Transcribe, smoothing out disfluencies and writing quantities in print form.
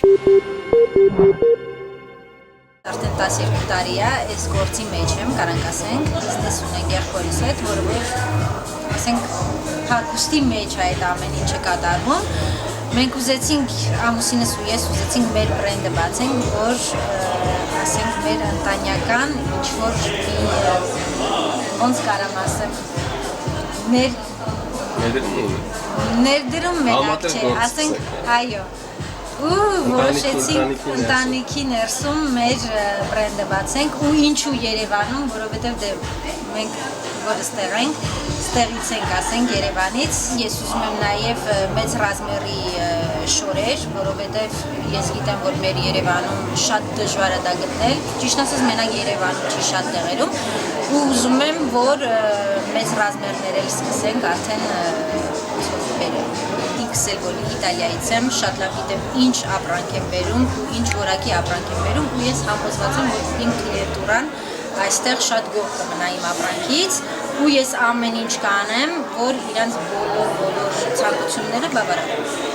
Արդեն 12 տարի է, այս գործի մեջ եմ, կարանք ասենք, բիզնես ունենք եղբորիս հետ, որը ասենք հագուստի մեջ է այդ ամեն ինչը կատարվում։ Մենք ուզեցինք, ամուսինս ու ես ուզեցինք մեր բրենդը բացենք, որ ասենք մեր ընտանյական ինչ-որ ոնց կարամ ասեմ, ներդրում մենակ չէ, ասենք, այո, ու որոշեցինք ընտանիքի ներսում մեր բրենդը բացենք ու ինչու Երևանում, որովհետև մենք որ ստեղ ենք, ստեղից ենք ասենք Երևանից, ես ուզում եմ նաև մեծ ռազմերի շորեր, որովհետև ես գիտեմ, որ մեր Երևանում շատ դժվար է դա գտնել, ճիշտ ասած մենակ Երևանում չի շատ տեղերում ու ուզում եմ, որ մեծ ռազմերներ էլ սկսենք արդեն ինքս էլ որ Իտալիայից եմ, շատ լավ գիտեմ ինչ ապրանք եմ բերում ու ինչ որակի ապրանք եմ բերում ու ես համոզված եմ, որ իմ կլիենտուրան այստեղ շատ գոհ կմնա իմ ապրանքից ու ես ամեն ինչ կանեմ, որ իրանց բոլոր ցանկությունները բավարարեմ։